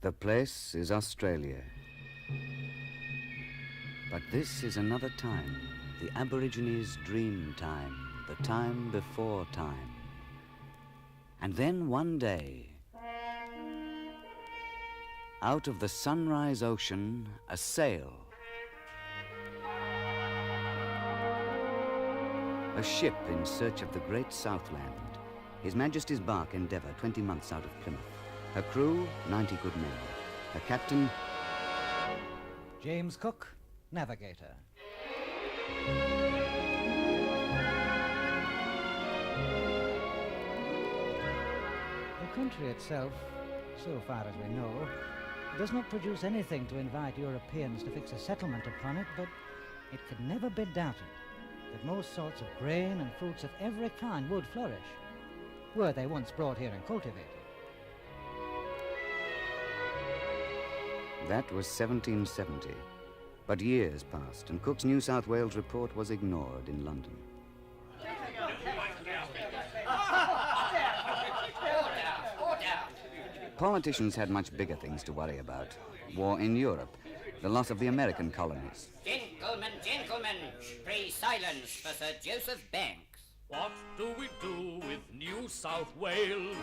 The place is Australia. But this is another time, the Aborigines' dream time, the time before time. And then one day, out of the sunrise ocean, a sail. A ship in search of the great Southland. His Majesty's bark Endeavour, 20 months out of Plymouth. Her crew, 90 good men. Her captain, James Cook, navigator. The country itself, so far as we know, does not produce anything to invite Europeans to fix a settlement upon it, but it can never be doubted that most sorts of grain and fruits of every kind would flourish, were they once brought here and cultivated. that was 1770. But years passed, and Cook's New South Wales report was ignored in London. Politicians had much bigger things to worry about. War in Europe, the loss of the American colonies. Gentlemen, pray silence for Sir Joseph Banks. What do we do with New South Wales?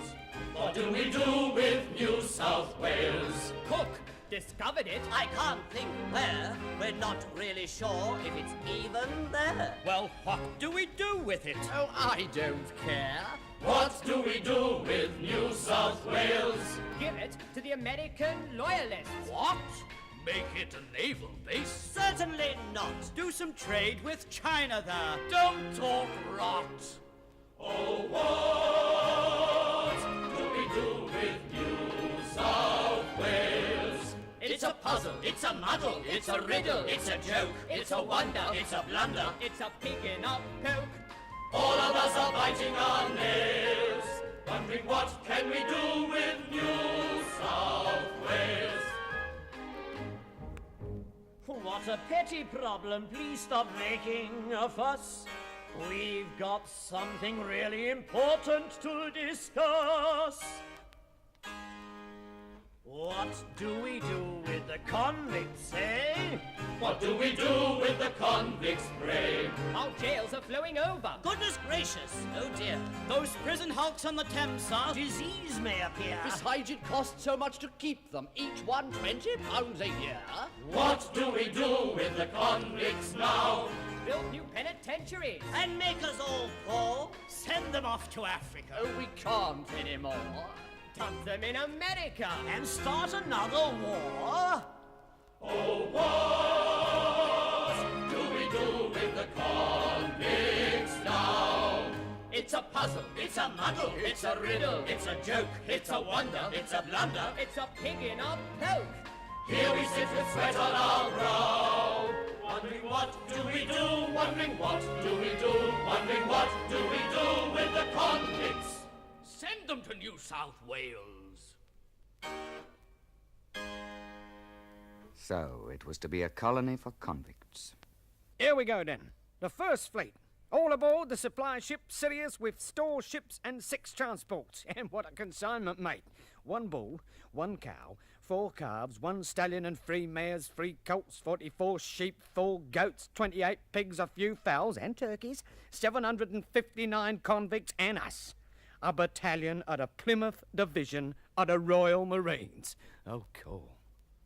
What do we do with New South Wales? Cook discovered it. I can't think where. We're not really sure if it's even there. Well, what do we do with it? Oh, I don't care. What do we do with New South Wales? Give it to the American loyalists. What? Make it a naval base? Certainly not. Do some trade with China there. Don't talk rot. Oh, what do we do with New South Wales? It's a puzzle, it's a muddle, it's a riddle, it's a joke, it's a wonder, it's a blunder. It's a pig in a poke. All of us are biting our nails, wondering what can we do with New South Wales? What a petty problem. Please stop making a fuss. We've got something really important to discuss. What do we do with the convicts, eh? What do we do with the convicts, pray? Our jails are flowing over. Goodness gracious, oh dear. Those prison hulks on the Thames, sir. Disease may appear. Besides, it costs so much to keep them. Each one £20 a year. What do we do with the convicts now? Build new penitentiaries. And make us all poor. Send them off to Africa. Oh, we can't anymore. Dump them in America. And start another war. Oh, what do we do with the convicts now? It's a puzzle, it's a muddle, it's a riddle, it's a joke, it's a wonder, it's a blunder. It's a pig in a poke. Here we sit with sweat on our brow, wondering what do we do, wondering what do we do, wondering what do we do with the convicts. Send them to New South Wales. So it was to be a colony for convicts. Here we go then. The first fleet. All aboard the supply ship Sirius with store ships and 6 transports. And what a consignment, mate. 1 bull, 1 cow, 4 calves, 1 stallion and 3 mares, 3 colts, 44 sheep, 4 goats, 28 pigs, a few fowls and turkeys, 759 convicts and us. A battalion of the Plymouth Division of the Royal Marines. Oh, cool.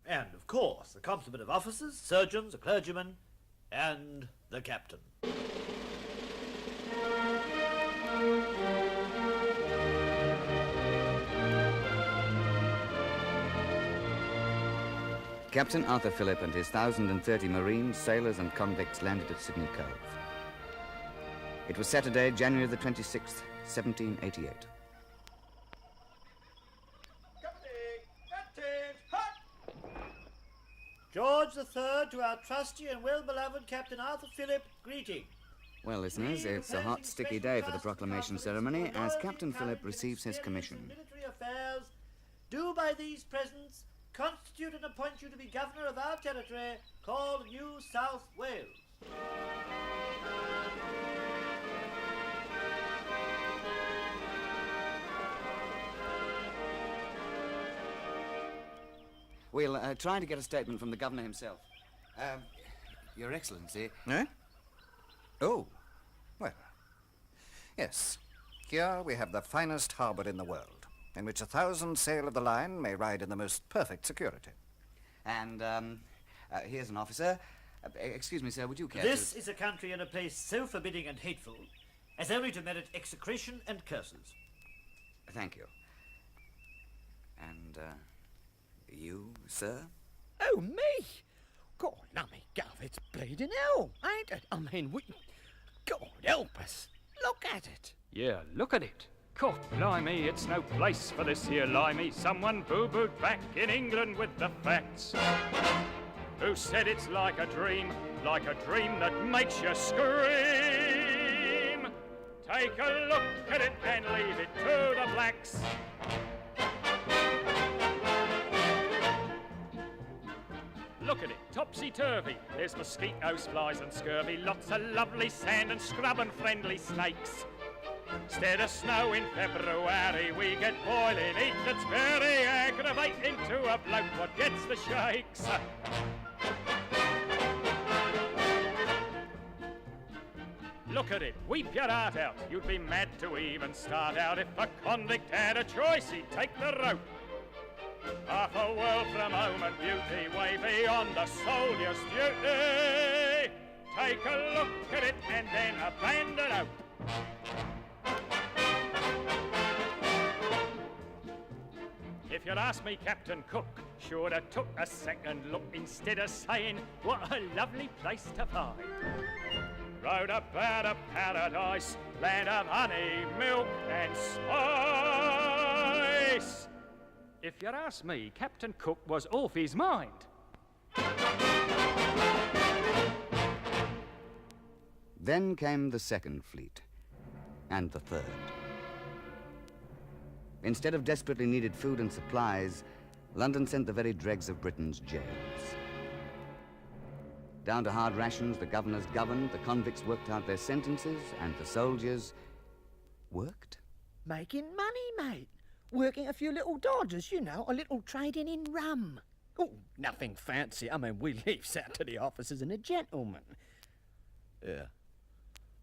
And, of course, the complement of officers, surgeons, a clergyman, and the captain. Captain Arthur Phillip and his 1,030 Marines, sailors and convicts landed at Sydney Cove. It was Saturday, January the 26th, 1788. George III, to our trusty and well-beloved Captain Arthur Phillip, greeting. Well, listeners, it's a hot, sticky day for the proclamation ceremony as Captain Phillip receives his commission. Military affairs, do by these presents constitute and appoint you to be governor of our territory called New South Wales. We'll try to get a statement from the governor himself. Your Excellency. Eh? Oh, well. Yes. Here we have the finest harbour in the world, in which 1,000 sail of the line may ride in the most perfect security. And, here's an officer. Excuse me, sir, would you care This to... is a country and a place so forbidding and hateful as only to merit execration and curses. Thank you. And, you, sir? Oh, me? God, lummy gov, it's bleeding hell, ain't it? I mean, God help us. Look at it. Yeah, look at it. God blimey, it's no place for this here limey. Someone boo-booed back in England with the facts. Who said it's like a dream that makes you scream? Take a look at it and leave it to the blacks. Look at it, topsy-turvy. There's mosquitoes, flies and scurvy. Lots of lovely sand and scrub and friendly snakes. Instead of snow in February, we get boiling heat that's very aggravating to a bloke what gets the shakes. Look at it, weep your heart out. You'd be mad to even start out. If a convict had a choice, he'd take the rope. Half a world from home and beauty, way beyond the soldier's duty. Take a look at it and then abandon hope. If you'd asked me, Captain Cook, should have took a second look instead of saying, what a lovely place to find. Wrote about a paradise, land of honey, milk and spice. If you'd asked me, Captain Cook was off his mind. Then came the second fleet, and the third. Instead of desperately needed food and supplies, London sent the very dregs of Britain's jails. Down to hard rations, the governors governed, the convicts worked out their sentences, and the soldiers worked? Making money, mate. Working a few little dodgers, you know, a little trading in rum. Oh, nothing fancy. I mean, we leaves out to the officers and a gentleman. Yeah.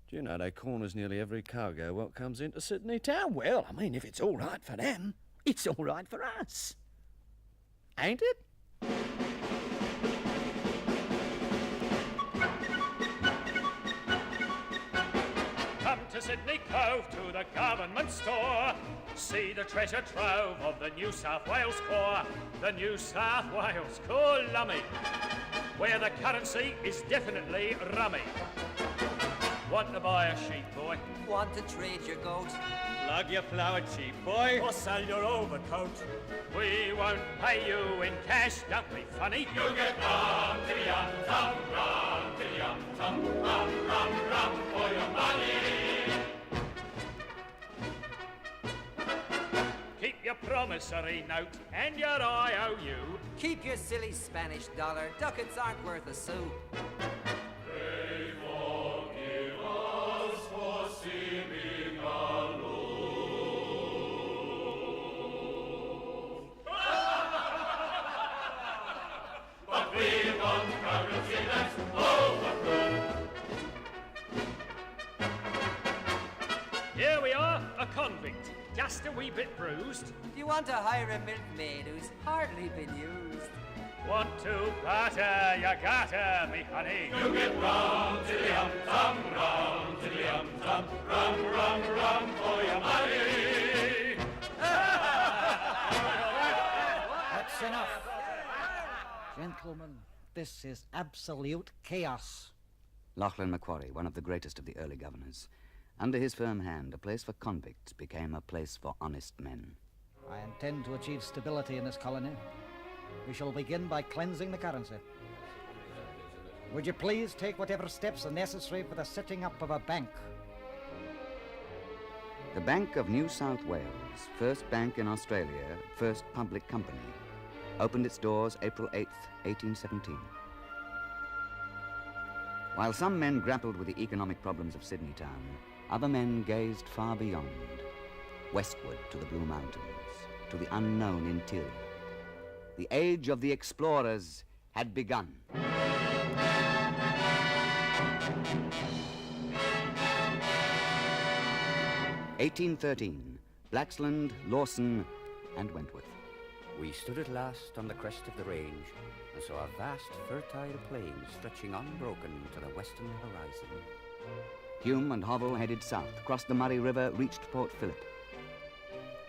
Do you know they corners nearly every cargo what comes into Sydney town? Well, I mean, if it's all right for them, it's all right for us. Ain't it? Come to Sydney Cove, to the government store. See the treasure trove of the New South Wales Corps. The New South Wales Corps, lummy. Where the currency is definitely rummy. Want to buy a sheep, boy? Want to trade your goat? Lug your flowered sheep, boy. Or sell your overcoat. We won't pay you in cash, don't be funny. You get rum, tiddy-yum-tum, rum, tiddy-yum-tum, rum, rum, rum for your money. Keep your promissory note and your IOU. Keep your silly Spanish dollar. Ducats aren't worth a sou. They forgive us for seeming aloof. But we want currency that's overproof. Here we are, a convict. Just a wee bit bruised. Do you want to hire a milkmaid who's hardly been used? Want to barter, you gotta, me honey. You get rum, tiddy-yum-tum, rum, tiddy-yum-tum, rum, rum, rum for your money. That's enough. Gentlemen, this is absolute chaos. Lachlan Macquarie, one of the greatest of the early governors. Under his firm hand, a place for convicts became a place for honest men. I intend to achieve stability in this colony. We shall begin by cleansing the currency. Would you please take whatever steps are necessary for the setting up of a bank? The Bank of New South Wales, first bank in Australia, first public company, opened its doors April 8th, 1817. While some men grappled with the economic problems of Sydney town, other men gazed far beyond, westward to the Blue Mountains, to the unknown interior. The age of the explorers had begun. (1813), Blaxland, Lawson, and Wentworth. We stood at last on the crest of the range and saw a vast, fertile plain stretching unbroken to the western horizon. Hume and Hovell headed south, crossed the Murray River, reached Port Phillip.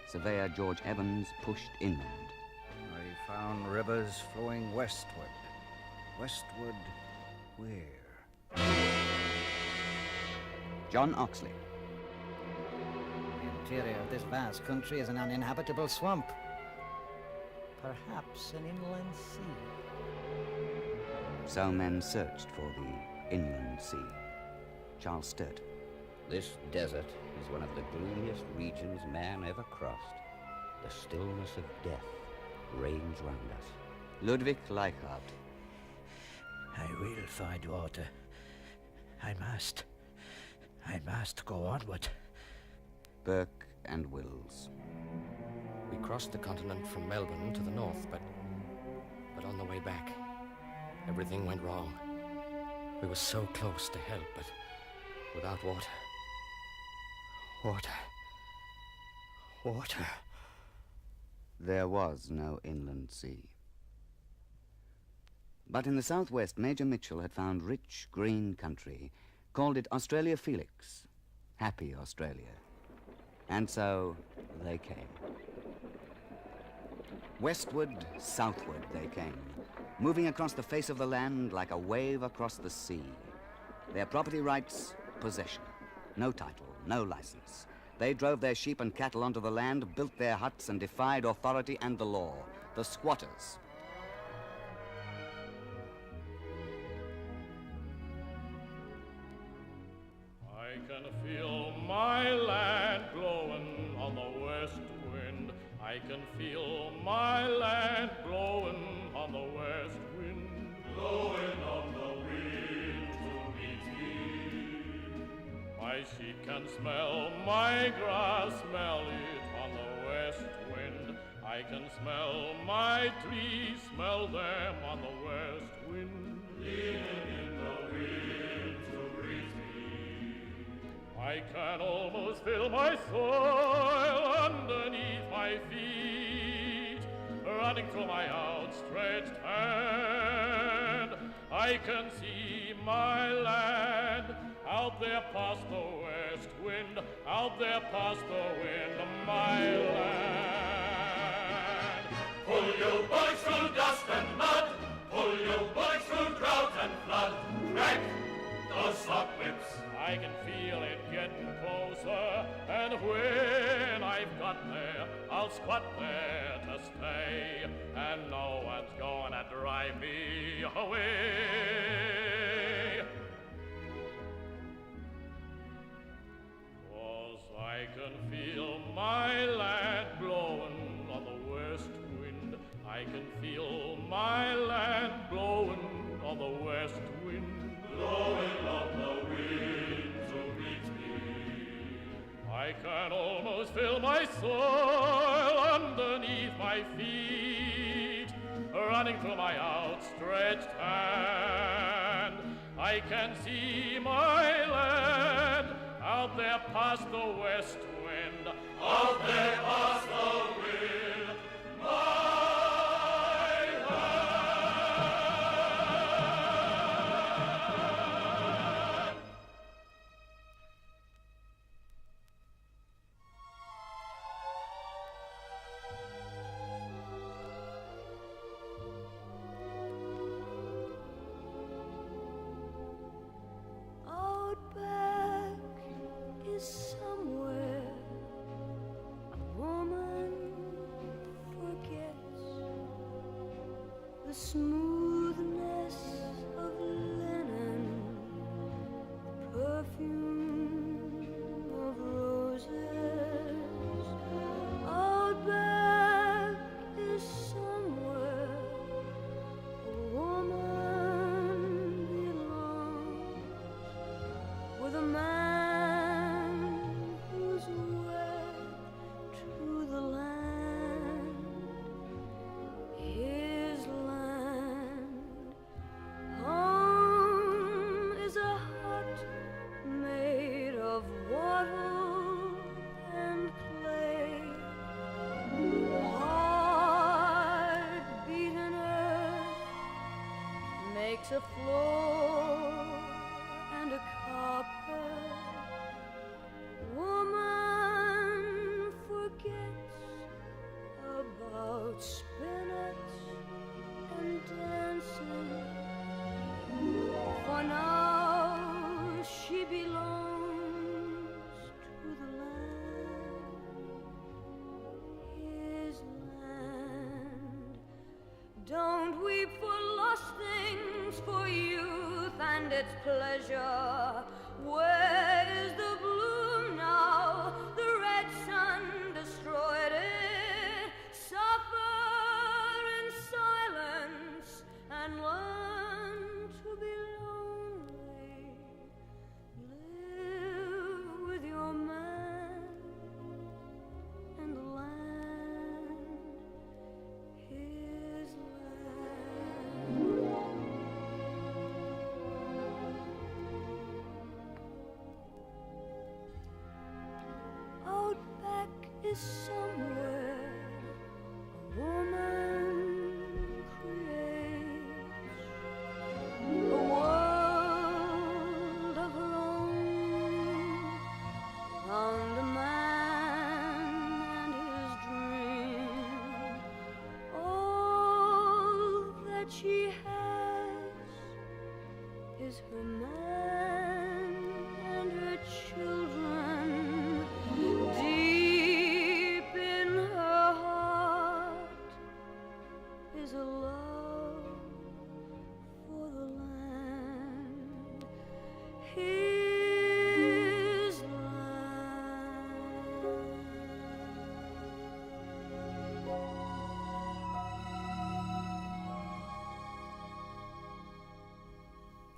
Surveyor George Evans pushed inland. I found rivers flowing westward. Westward where? John Oxley. The interior of this vast country is an uninhabitable swamp. Perhaps an inland sea. So men searched for the inland sea. Charles Sturt. This desert is one of the gloomiest regions man ever crossed. The stillness of death reigns round us. Ludwig Leichhardt. I will find water. I must go onward. Burke and Wills. We crossed the continent from Melbourne to the north, but on the way back, everything went wrong. We were so close to help, but without water. Water. There was no inland sea. But in the southwest, Major Mitchell had found rich, green country, called it Australia Felix, happy Australia. And so they came. Westward, southward they came, moving across the face of the land like a wave across the sea. Their property rights, possession. No title, no license. They drove their sheep and cattle onto the land, built their huts, and defied authority and the law. The squatters. I can feel my land blowing on the west wind. I can feel my land blowing on the west wind. Blowing on the wind to meet me. My sheep can smell my grass, smell it on the west wind. I can smell my trees, smell them on the west wind. Leaning in the wind to greet me. I can almost feel my soil underneath my feet, running through my outstretched hand. I can see my land out there past the west wind, out there past the wind, my land. Pull you boys through dust and mud, pull you boys through drought and flood. Crack those sock whips. I can feel it getting closer, and when I've got there, I'll squat there to stay, and no one's gonna drive me away. I can feel my land blowing on the west wind. I can feel my land blowing on the west wind. Blowing on the wind to meet me. I can almost feel my soil underneath my feet, running through my outstretched hand. I can see my land out there past the west wind, out there past the wind, my land. Out back is somewhere a woman forgets the smoothness of linen, the perfume of roses. Out back is somewhere a woman belongs with a man who's wed to the land. Here makes a floor and a carpet. Woman forgets about spinach and dancing, for now she belongs to the land, his land. Don't weep for lost things, for youth and its pleasure. Where is the bloom now? The red sun destroyed it. Suffer in silence and learn to be lonely. Live with your man and the land, his land. Out back is somewhere a woman creates a world of her own. Found a man and his dream. All that she has is her man and her children. Deep in her heart is a love for the land, his land.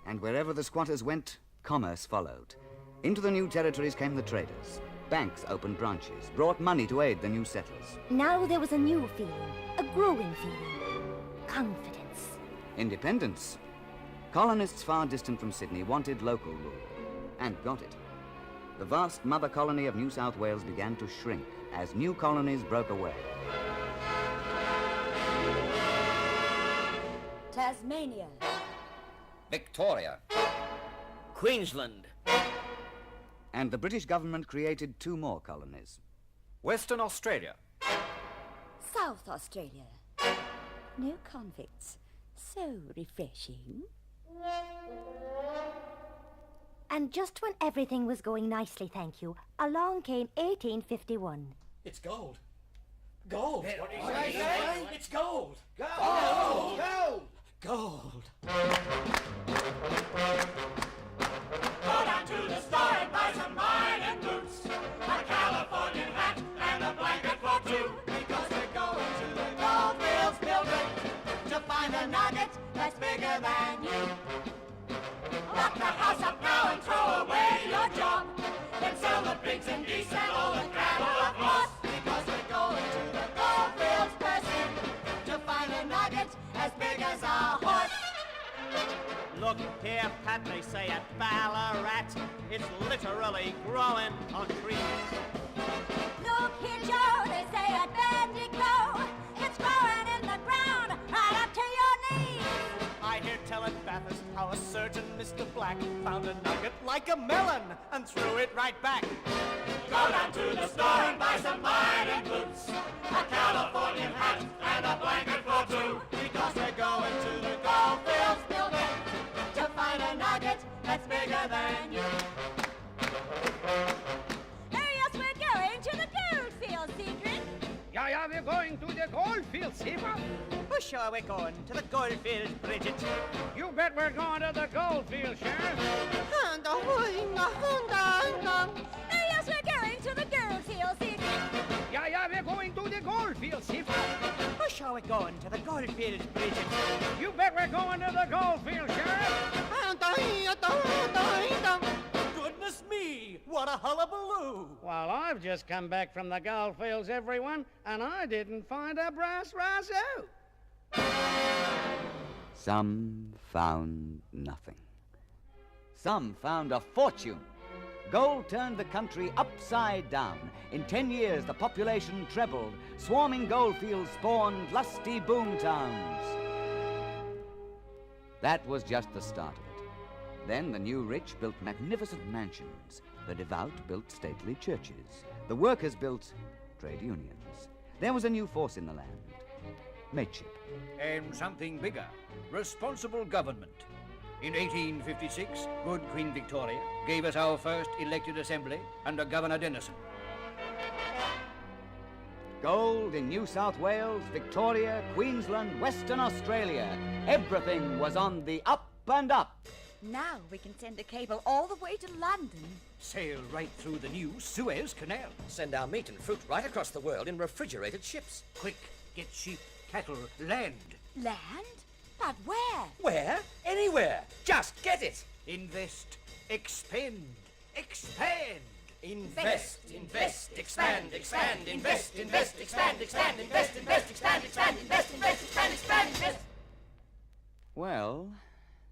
And wherever the squatters went, commerce followed. Into the new territories came the traders. Banks opened branches, brought money to aid the new settlers. Now there was a new feeling, a growing feeling. Confidence. Independence. Colonists far distant from Sydney wanted local rule, and got it. The vast mother colony of New South Wales began to shrink as new colonies broke away. Tasmania. Victoria. Queensland. And the British government created 2 more colonies. Western Australia. South Australia. No convicts. So refreshing. And just when everything was going nicely, thank you, along came 1851. It's gold. Gold. What did you say? It's gold. Gold. Gold. Gold. Go down to the store and buy some mining boots, a Californian hat, and a blanket for 2. Because we're going to the Gold Fields building to find a nugget that's bigger than you. Lock the house up now and throw away your job. Then sell the pigs and geese and all the cattle, of course. Because we're going to the Gold Fields person to find a nugget as big as a horse. Look here, Pat, they say at Ballarat, it's literally growing on trees. Look here, Joe, they say at Bendigo, it's growing in the ground right up to your knees. I hear tell at Bathurst how a certain Mr. Black found a nugget like a melon and threw it right back. Go down to the store and buy some mining boots, a Californian hat, and a blanket for 2. Because we're going to the Gold Fields building to find a nugget that's bigger than you. Oh, yes, we're going to the Goldfields, Secret. Yeah, we're going to the Goldfields, Eva. For sure we're going to the Goldfields, Bridget. You bet we're going to the Goldfields, Sheriff. Oh, yes, we're going to the Goldfields, Secret. Yeah, we're going to the Goldfields, Eva. For sure we're going to the Goldfields, Bridget. You bet we're going to the Goldfields, Sheriff. Goodness me, what a hullabaloo! Well, I've just come back from the Goldfields, everyone, and I didn't find a brass razoo. Some found nothing. Some found a fortune. Gold turned the country upside down. In 10 years, the population trebled. Swarming goldfields spawned lusty boom towns. That was just the start of it. Then the new rich built magnificent mansions. The devout built stately churches. The workers built trade unions. There was a new force in the land. Mateship. And something bigger. Responsible government. In 1856, good Queen Victoria gave us our first elected assembly under Governor Denison. Gold in New South Wales, Victoria, Queensland, Western Australia. Everything was on the up and up. Now we can send a cable all the way to London. Sail right through the new Suez Canal. Send our meat and fruit right across the world in refrigerated ships. Quick, get sheep, cattle, land. Land? But where? Where? Anywhere. Just get it. Invest, expend, expand. Invest, expand, invest, expand, expand. Well,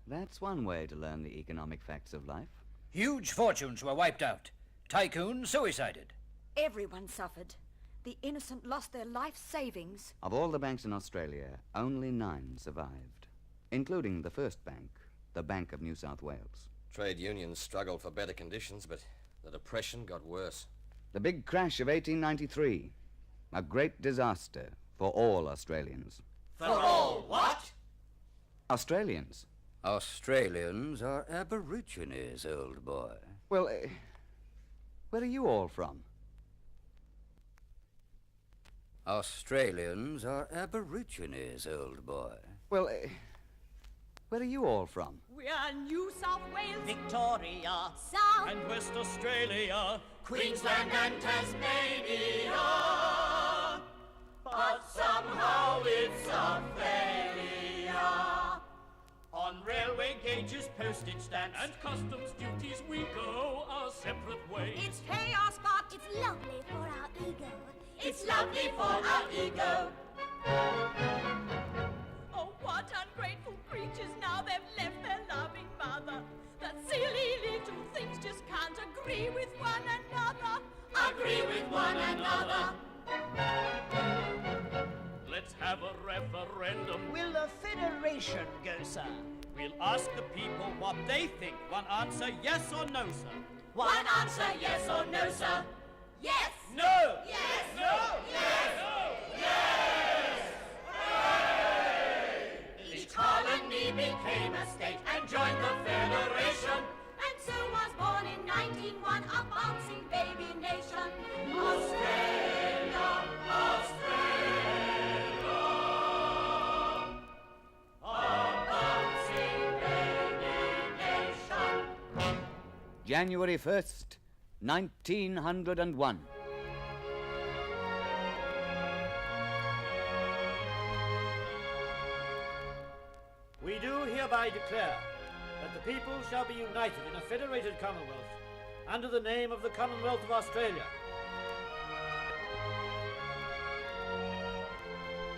that's one way to learn the economic facts of life. Huge fortunes were wiped out. Tycoons suicided. Everyone suffered. The innocent lost their life savings. Of all the banks in Australia, only 9 survived, including the first bank, the Bank of New South Wales. Trade unions struggled for better conditions, but the Depression got worse. The big crash of 1893, a great disaster for all Australians. For all what? Australians. Australians are aborigines, old boy. Well, where are you all from? Australians are aborigines, old boy. Well, where are you all from? We are New South Wales, Victoria, South, and West Australia, Queensland and Tasmania. But somehow it's a failure. On railway gauges, postage stamps, And customs duties we go our separate ways. it's chaos, but it's lovely for our ego. It's lovely for our ego. Oh, what ungrateful creatures, now they've left their loving mother. That silly little things just can't agree with one another. Agree with one another. Let's have a referendum. Will the Federation go, sir? We'll ask the people what they think. One answer, yes or no, sir. One answer, yes or no, sir. Yes! No! Yes! No! Each colony became a state and joined the Federation. And so was born in 1901 a bouncing baby nation. Australia, Australia, a bouncing baby nation. January 1st, 1901. We do hereby declare that the people shall be united in a federated Commonwealth under the name of the Commonwealth of Australia.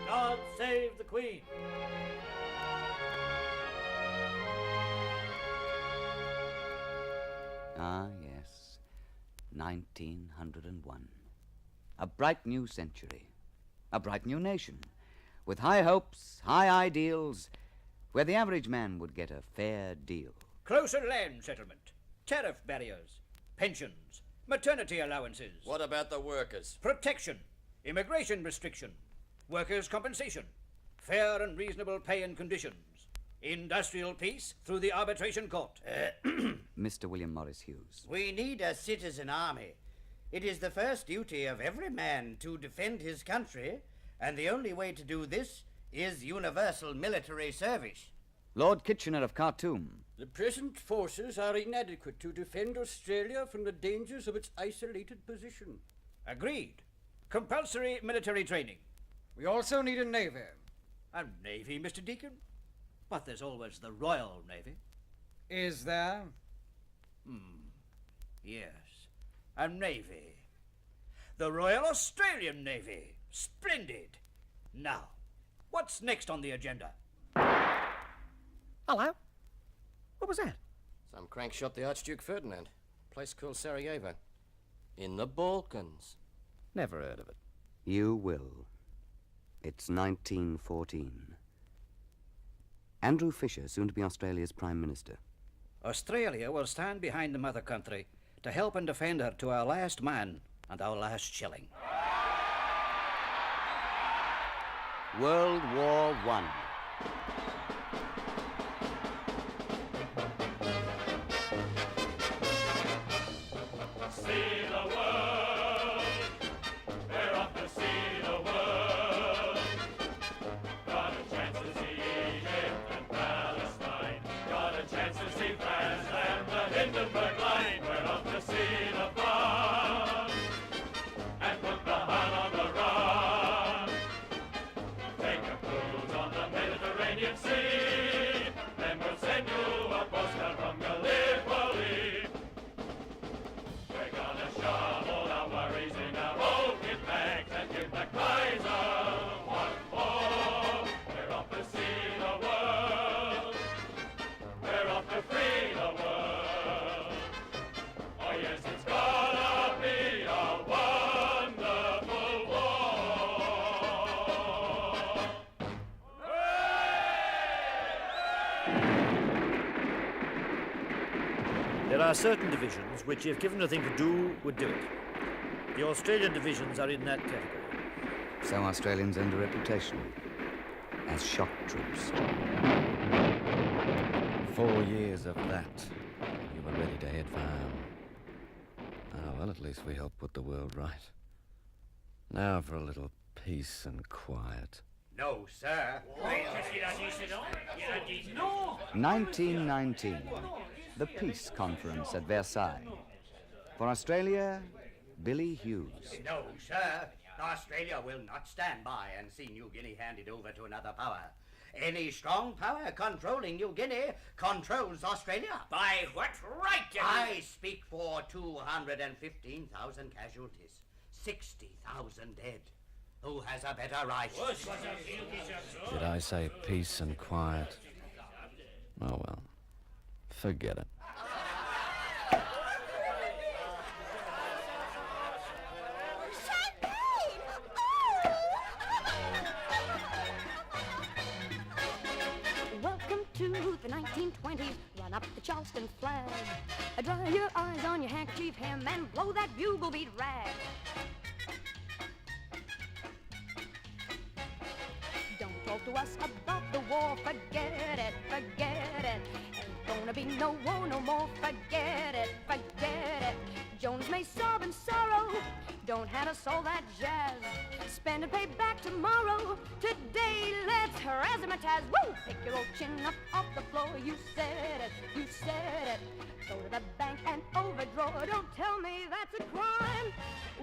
God save the Queen. Ah, yes, 1901. A bright new century, a bright new nation, with high hopes, high ideals, where the average man would get a fair deal. Closer land settlement, tariff barriers, pensions, maternity allowances. What about the workers? Protection, immigration restriction, workers' compensation, fair and reasonable pay and conditions, industrial peace through the arbitration court. Mr. William Morris Hughes. We need a citizen army. It is the first duty of every man to defend his country, and the only way to do this is universal military service. Lord Kitchener of Khartoum. The present forces are inadequate to defend Australia from the dangers of its isolated position. Agreed. Compulsory military training. We also need a navy. A navy, Mr. Deacon? But there's always the Royal Navy. Is there? Yes, a navy. The Royal Australian Navy. Splendid. Now, what's next on the agenda? Hello? What was that? Some crank shot the Archduke Ferdinand. Place called Sarajevo. In the Balkans. Never heard of it. You will. It's 1914. Andrew Fisher, soon to be Australia's Prime Minister. Australia will stand behind the mother country to help and defend her to our last man and our last shilling. World War I. See the world. We're off to see the world. Got a chance to see Egypt and Palestine. Got a chance to see France and the Hindenburg Line. We're off to see the fun and put the Hun on the run. Take a cruise on the Mediterranean Sea. Then we'll send you a postcard from Gallipoli. We're gonna shovel our worries in our old kit bags and give the Kaiser what for. We're off to see the world. We're off to free the world. Oh yes, it's gonna be a wonderful war. There are certain divisions which, if given a thing to do, would do it. The Australian divisions are in that category. So Australians earned a reputation as shock troops. 4 years of that. You were ready to head for home. Oh, well, at least we helped put the world right. Now for a little peace and quiet. No, sir. No! 1919, the Peace Conference at Versailles. For Australia, Billy Hughes. No, sir. Australia will not stand by and see New Guinea handed over to another power. Any strong power controlling New Guinea controls Australia. By what right? I speak for 215,000 casualties, 60,000 dead. Who has a better right? Did I say peace and quiet? Oh, well. Forget it. Welcome to the 1920s. Run up the Charleston flag. Dry your eyes on your handkerchief hem and blow that bugle beat rag. Don't talk to us about the war. Forget it, forget it. Ain't gonna be no war no more. Forget it, forget it. Jones may sob in sorrow. Don't hand us all that jazz. Spend and pay back tomorrow. Today, let's razzmatazz. Woo! Pick your old chin up off the floor. You said it, you said it. Go to the bank and overdraw. Don't tell me that's a crime.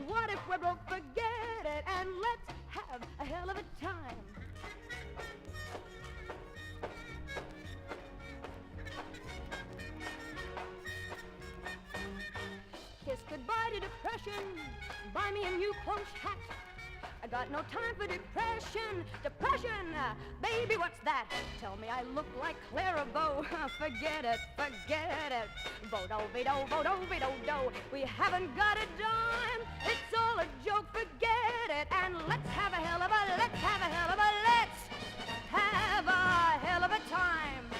What if we're broke? Forget it, and let's have a hell of a time. Kiss goodbye to depression. Buy me a new plush hat. I got no time for depression. Depression, baby, what's that? Tell me I look like Clara Bow. Forget it, forget it. Vodo-vido, vodo-vido-do. We haven't got a dime. It's all a joke, forget it. And let's have a hell of a, let's have a hell of a, let's have a hell of a time.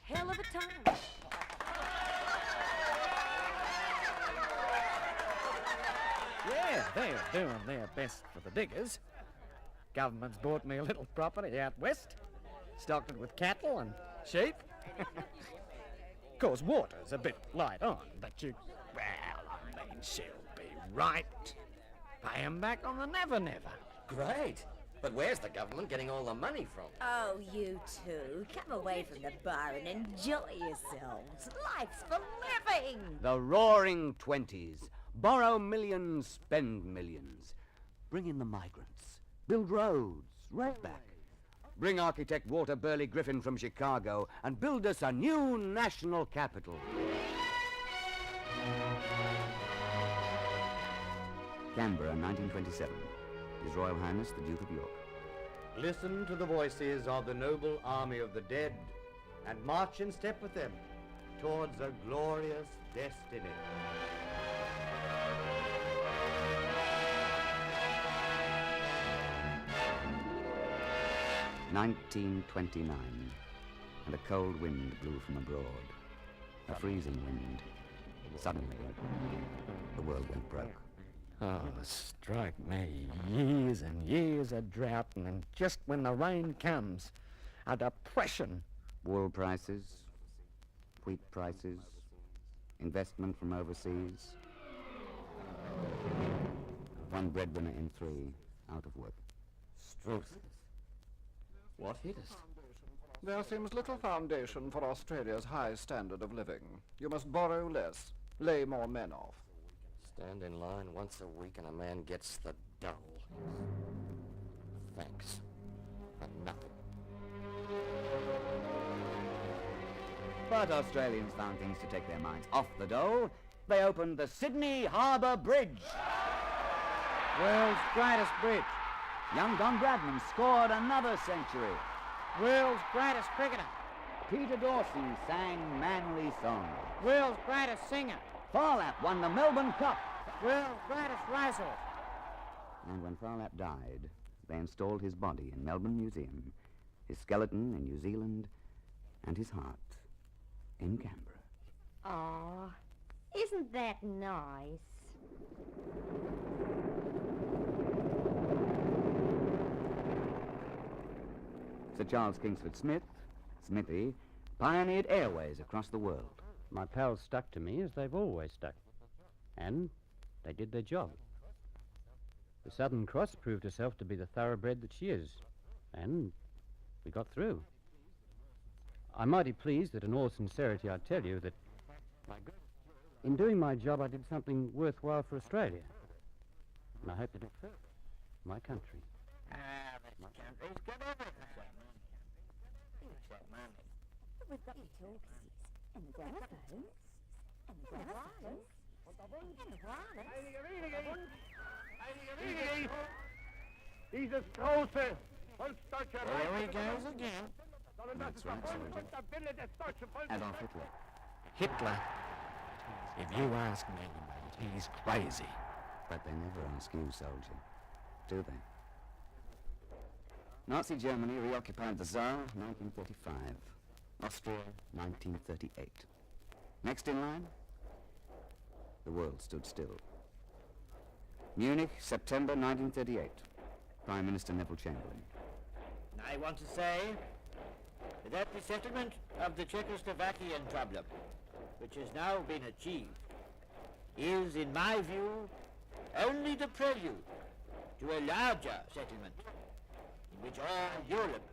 Hell of a time. Yeah, they're doing their best for the diggers. Government's bought me a little property out west, stocked it with cattle and sheep. Of course, water's a bit light on, but well, I mean, she'll be right. Pay 'em back on the Never Never. Great. But where's the government getting all the money from? Oh, you two, come away from the bar and enjoy yourselves. Life's for living. The Roaring Twenties. Borrow millions, spend millions. Bring in the migrants. Build roads, right back. Bring architect Walter Burley Griffin from Chicago and build us a new national capital. Canberra, 1927. His Royal Highness, the Duke of York. Listen to the voices of the noble army of the dead and march in step with them towards a glorious destiny. 1929, and a cold wind blew from abroad. A freezing wind. Suddenly, the world went broke. Oh, strike me. Years and years of drought, and then just when the rain comes, a depression. Wool prices, wheat prices, investment from overseas. One breadwinner in 3 out of work. Struth. What hit us? There seems little foundation for Australia's high standard of living. You must borrow less, lay more men off. Stand in line once a week and a man gets the dole. Thanks. For nothing. But Australians found things to take their minds off the dole. They opened the Sydney Harbour Bridge. World's greatest bridge. Young Don Bradman scored another century. World's greatest cricketer. Peter Dawson sang manly songs. World's greatest singer. Farlap won the Melbourne Cup. World's greatest racehorse. And when Farlap died, they installed his body in Melbourne Museum, his skeleton in New Zealand, and his heart in Canberra. Aw, isn't that nice? Sir Charles Kingsford Smith, Smithy, pioneered airways across the world. My pals stuck to me as they've always stuck. And they did their job. The Southern Cross proved herself to be the thoroughbred that she is. And we got through. I'm mighty pleased that in all sincerity I tell you that in doing my job I did something worthwhile for Australia. And I hope to do it for my country. This country's got everything. Except money. We've got the talkies, and the gramophones, and the wireless, and the wireless. Dieses große Volksdeutsche Reich. There he goes again. That's right, Sergeant. Adolf Hitler. Hitler. If you ask me, mate, he's crazy. But they never ask you, soldier, do they? Nazi Germany reoccupied the Saar, 1935. Austria, 1938. Next in line, the world stood still. Munich, September 1938. Prime Minister Neville Chamberlain. I want to say that the settlement of the Czechoslovakian problem, which has now been achieved, is, in my view, only the prelude to a larger settlement in which all Europe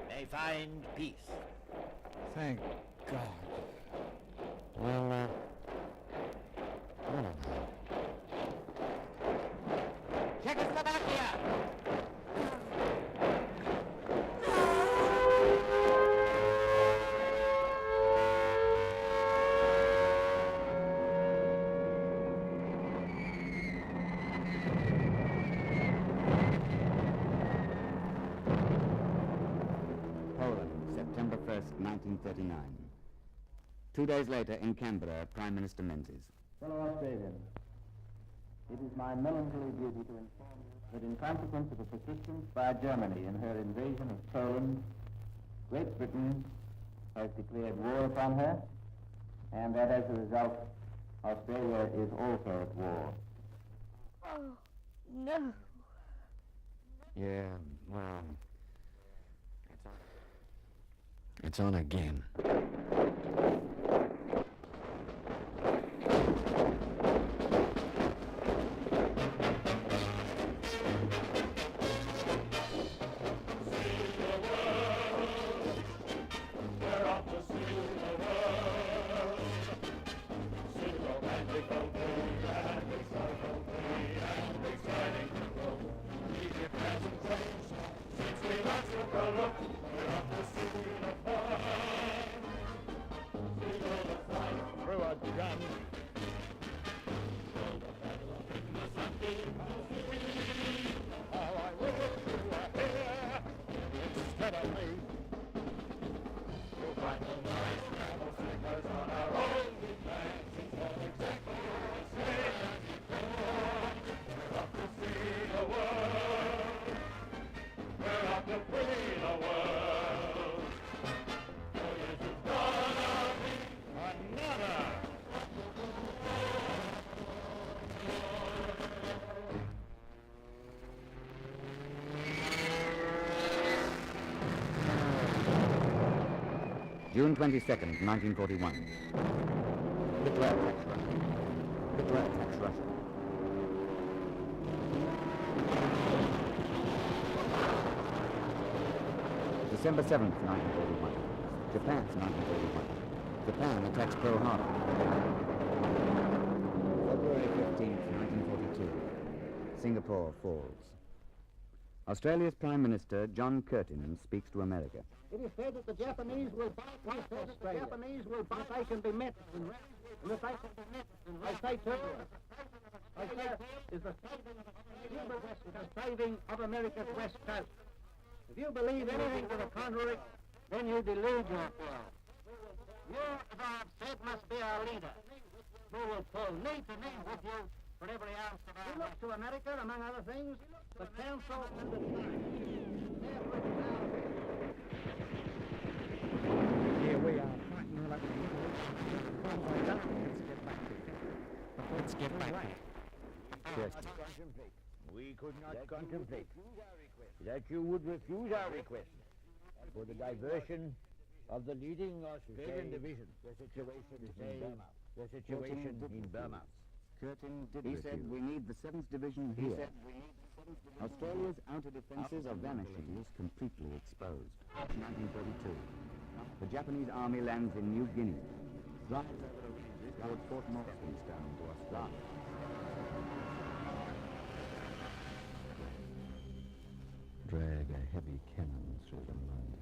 may find peace. Thank God. Well, Czechoslovakia! Poland, September 1st, 1939. 2 days later, in Canberra, Prime Minister Menzies. Fellow Australians, it is my melancholy duty to inform you that in consequence of a persistence by Germany in her invasion of Poland, Great Britain has declared war upon her, and that as a result, Australia is also at war. Oh, no. yeah, well, it's on again. June 22nd, 1941. Hitler attacks Russia. Hitler attacks Russia. December 7th, 1941. Japan, 1941. Japan attacks Pearl Harbor. February 15th, 1942. Singapore falls. Australia's Prime Minister, John Curtin, speaks to America. It is said that the Japanese will buy Australia. The Japanese will buy if they can be met. And if they can be met, I say to you, is the saving of America's West Coast. If you believe anything to the contrary, then you delude yourself. You, as I have said, must be our leader. Who will pull knee to knee with you for every ounce of our... We look to America, among other things, the counsel and the Here we are, fighting all over the Middle East. Let's get back. Yes. We could not contemplate that you would refuse our request for the diversion of the leading Australian division. The situation in Burma. Curtin he said we need the 7th Division here. Australia's outer defences are vanishing, completely exposed. 1942. The Japanese army lands in New Guinea. Drives over the ridges toward Fort Morgantown to Australia. Drag a heavy cannon through the mud.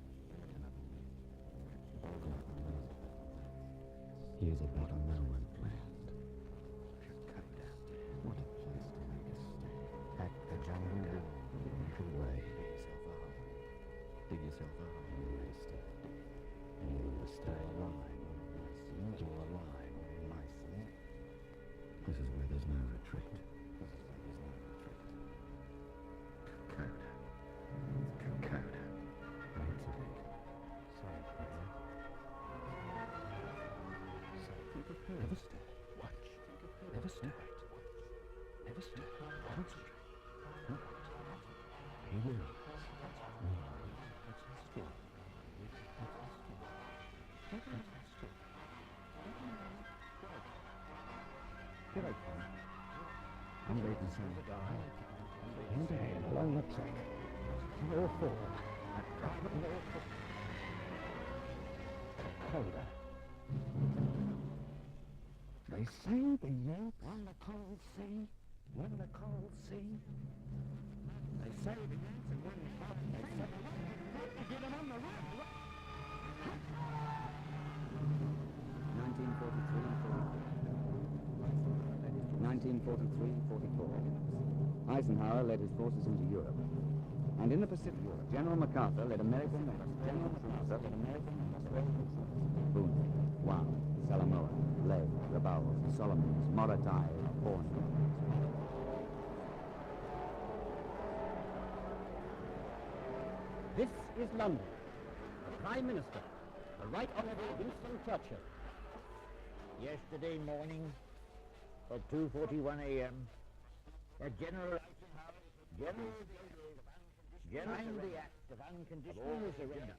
Here's about a no-man's land. What a place to make a stand. Hack the jungle, walk away. Dig yourself out and rest it. And you'll stay alive nicely. You're alive nicely. This is where there's no retreat. Kokoda. Kokoda. Wait a minute. Sorry, Fraser. Never stir. Watch. Never stir. Never stir. Concentrate. No. He will. Still. Here I come. I'm waiting for the guy. Hand to hand along the track. All four. Kokoda. They say the Yanks on the cold sea, won the cold sea. They say the Yanks have won the cold sea. They say to get them on the run. 1943-44. Eisenhower led his forces into Europe. And in the Pacific, General MacArthur led American and Australian Boone, Guam, Samoa, Leyte, Rabaul, Solomons, Morotai, Borneo. This is London. The Prime Minister, the Right Honourable Winston Churchill. Yesterday morning at 2:41 a.m. General signed the Act of Unconditional Surrender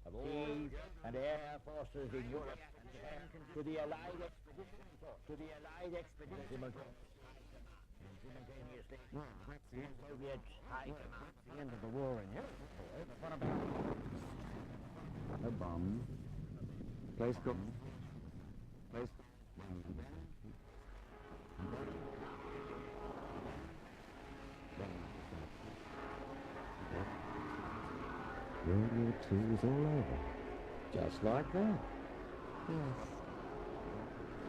of all and air forces in Europe to the Allied expedition. Simultaneously, Soviet high command. The end of the war in Europe. What about A bomb. Place cooked. Place. World War II is all over. Just like that. Yes.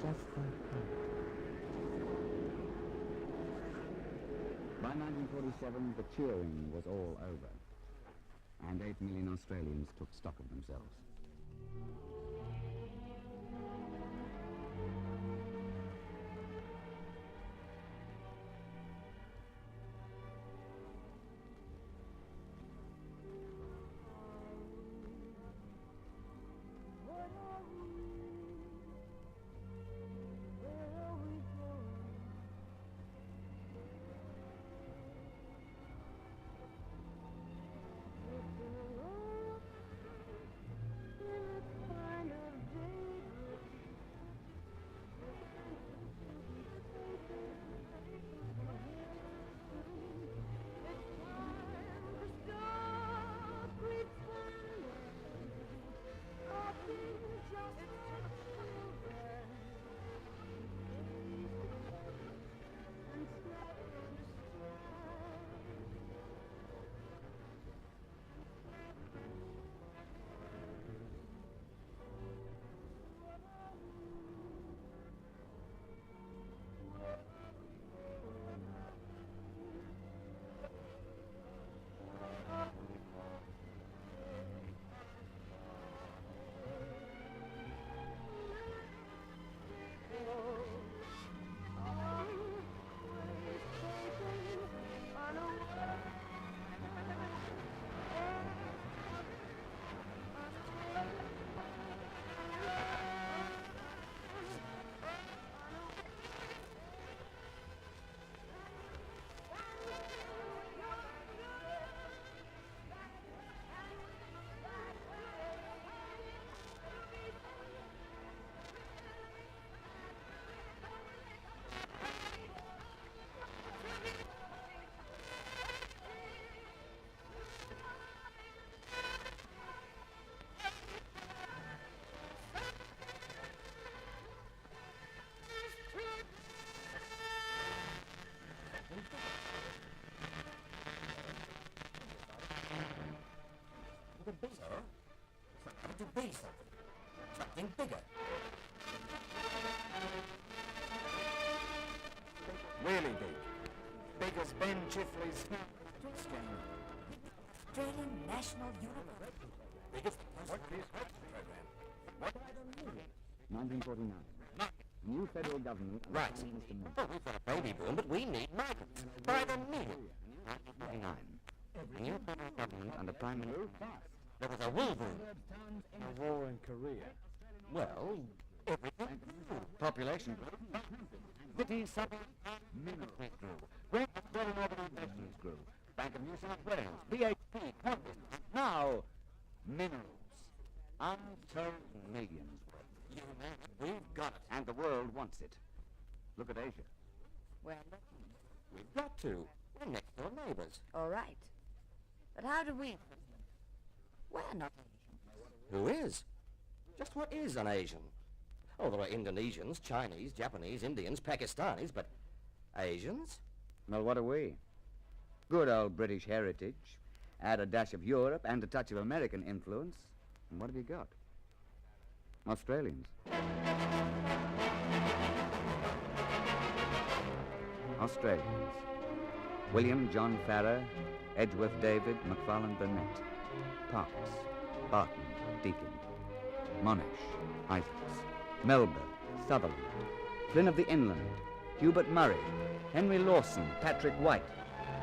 Just like that. By 1947, the cheering was all over, and 8 million Australians took stock of themselves. to be something. Something bigger. Really big. Big as Ben Chifley's Australian National University. Biggest post-program. What? 1949. New federal government. Right. Oh, we've got a baby boom, but we need migrants. By the million. 1949. New federal government under Prime Minister. There was a wool boom. A war in Korea. Well, everything grew. Population growth. Cities, suburbs, minerals grew. Great Australian organizations grew. Bank of New South Wales, BHP, Qantas. Now, minerals. Untold millions worth. You imagine, we've got it. And the world wants it. Look at Asia. Well, We've got to. We're next door neighbors. all right. But how do we... We're not Asian. Who is? Just what is an Asian? Oh, there are Indonesians, Chinese, Japanese, Indians, Pakistanis, but Asians? Well, what are we? Good old British heritage. Add a dash of Europe and a touch of American influence. And what have you got? Australians. Australians. William John Farrer, Edgeworth David, McFarlane Burnett. Parks, Barton, Deacon. Monash, Isaacs. Melba, Sutherland. Flynn of the Inland. Hubert Murray. Henry Lawson, Patrick White.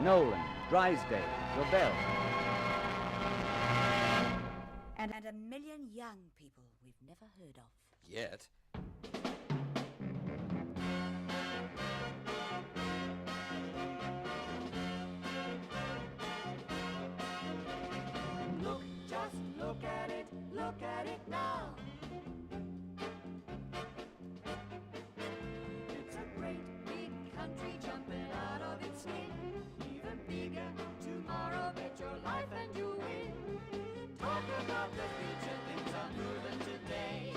Nolan, Drysdale, Lavelle. And a million young people we've never heard of. Yet. Look, just look at it now. It's a great big country jumping out of its skin. Even bigger tomorrow, bet your life and you win. Talk about the future, things are newer than today.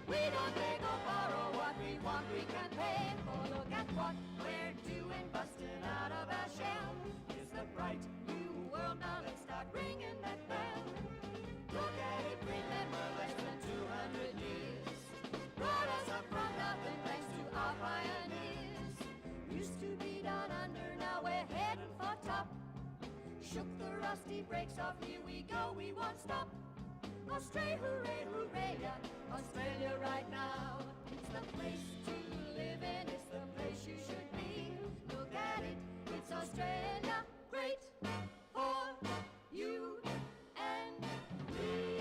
We don't beg or borrow what we want, we can pay. For look at what we're doing, busting out of our shell. It's the bright new world, now let's start ringing that bell. Look at it, remember less than 200 years. Brought us up from nothing thanks to our pioneers. Used to be down under, now we're heading for top. Shook the rusty brakes off, here we go, we won't stop. Australia, hooray, hooray, yeah. Australia right now. It's the place to live in, it's the place you should be. Look at it, it's Australia, great for you and me.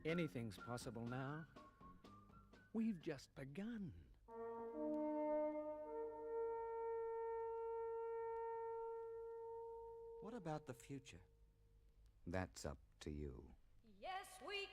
Anything's possible now. We've just begun. What about the future? That's up to you. Yes, we